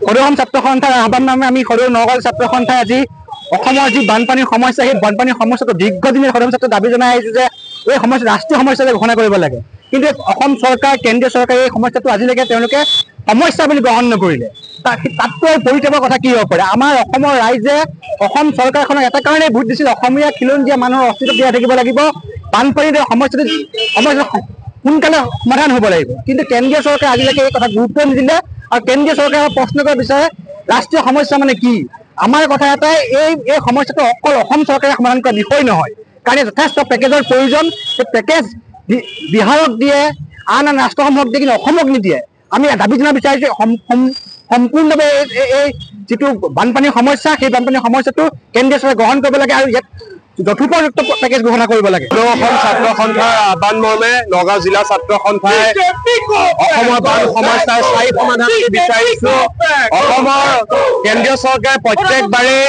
সদৌ ছাত্ৰ সন্থাৰ আহ্বান নামে আমি সদৌ নগাঁও ছাত্ৰ সন্থাই আজি অসমৰ যি বানপানীৰ সমস্যা সেই বানপানীৰ সমস্যাটো দীৰ্ঘদিনীয়া সদৌ ছাত্ৰ দাবী জনাই আহিছে যে এই সমস্যা ৰাষ্ট্ৰীয় সমস্যা ঘোষণা কৰিব লাগে। কিন্তু অসম চৰকাৰ কেন্দ্ৰীয় চৰকাৰে এই সমস্যাটো আজিলৈকে তেওঁলোকে সমস্যা বুলি গ্ৰহণ নকৰিলে। তাতকৈ পৰিত্ৰাপৰ কথা কি হ'ব পাৰে? আমাৰ অসমৰ ৰাইজে অসম চৰকাৰখনক এটা কাৰণেই ভোট দিছিল, অসমীয়া খিলঞ্জীয়া মানুহৰ অস্তিত্ব জীয়াই থাকিব লাগিব, বানপানীৰ সমস্যাটো সোনকালে সমাধান হ'ব লাগিব। কিন্তু কেন্দ্ৰীয় চৰকাৰে আজিলৈকে এই কথা গুৰুত্ব নিদিলে আৰু কেন্দ্ৰীয় চৰকাৰে প্ৰশ্ন কৰিব বিচাৰে ৰাষ্ট্ৰীয় সমস্যা মানে কি? আমাৰ কথা এটাই, এই সমস্যাটো অকল অসম চৰকাৰে সমাধান কৰা বিষয় নহয়, কাৰণ যথেষ্ট পেকেজৰ প্ৰয়োজন। সেই পেকেজ বিহাৰক দিয়ে, আন ৰাষ্ট্ৰসমূহক দিয়ে, কিন্তু অসমক নিদিয়ে। আমি দাবী জনাব বিচাৰিছোঁ সম্পূৰ্ণভাৱে এই যিটো বানপানীৰ সমস্যা সেই বানপানীৰ সমস্যাটো কেন্দ্ৰীয় চৰকাৰে গ্ৰহণ কৰিব লাগে আৰু ইয়াত যথোপযুক্ত পেকেজ ঘোষণা কৰিব লাগে। অসম ছাত্ৰ সন্থাৰ আহ্বান মৰ্মে নগাঁও জিলা ছাত্ৰ সন্থাই অসমৰ বান সমস্যাৰ স্থায়ী সমাধান বিচাৰিছো। অসমৰ কেন্দ্ৰীয় চৰকাৰে প্ৰত্যেকবাৰেই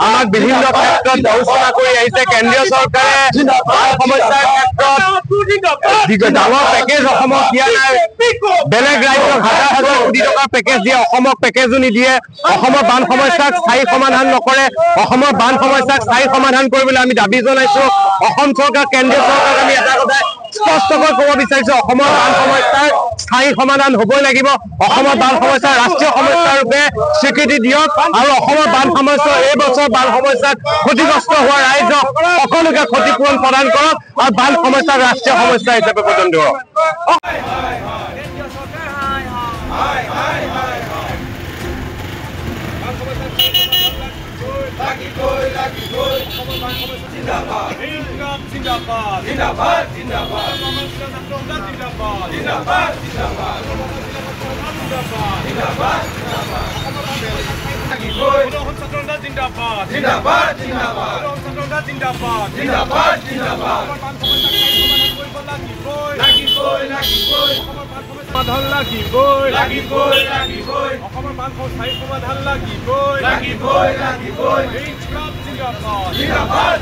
আমাক বিভিন্ন ক্ষেত্ৰত ঘোষণা কৰি আহিছে। কেন্দ্ৰীয় চৰকাৰে বান সমস্যাৰ ক্ষেত্ৰত ডাঙৰ পেকেজ অসমক দিয়া নাই। বেলেগ ৰাজ্যক হাজাৰ হাজাৰ কোটি টকাৰ পেকেজ দিয়ে, অসমক পেকেজো নিদিয়ে। অসমৰ বান সমস্যাক স্থায়ী সমাধান নকৰে। অসমৰ বান সমস্যাক স্থায়ী সমাধান কৰিবলৈ আমি দাবী জনাইছো। অসম চৰকাৰ কেন্দ্ৰীয় চৰকাৰক আমি এটা কথা স্পষ্টকৈ ক'ব বিচাৰিছো, অসমৰ বান সমস্যাৰ স্থায়ী সমাধান হ'বই লাগিব। অসমৰ বান সমস্যা ৰাষ্ট্ৰীয় সমস্যা ৰূপে স্বীকৃতি দিয়ক আৰু অসমৰ বান সমস্যা এই বছৰ বান সমস্যাত ক্ষতিগ্ৰস্ত হোৱা ৰাইজক সকলোকে ক্ষতিপূৰণ প্ৰদান কৰক আৰু বান সমস্যাক ৰাষ্ট্ৰীয় সমস্যা হিচাপে প্ৰদান কৰক। সমাধান লাগিবই, অসমৰ বান স্থায়ী সমাধান লাগিবই। জিন্দাবাদ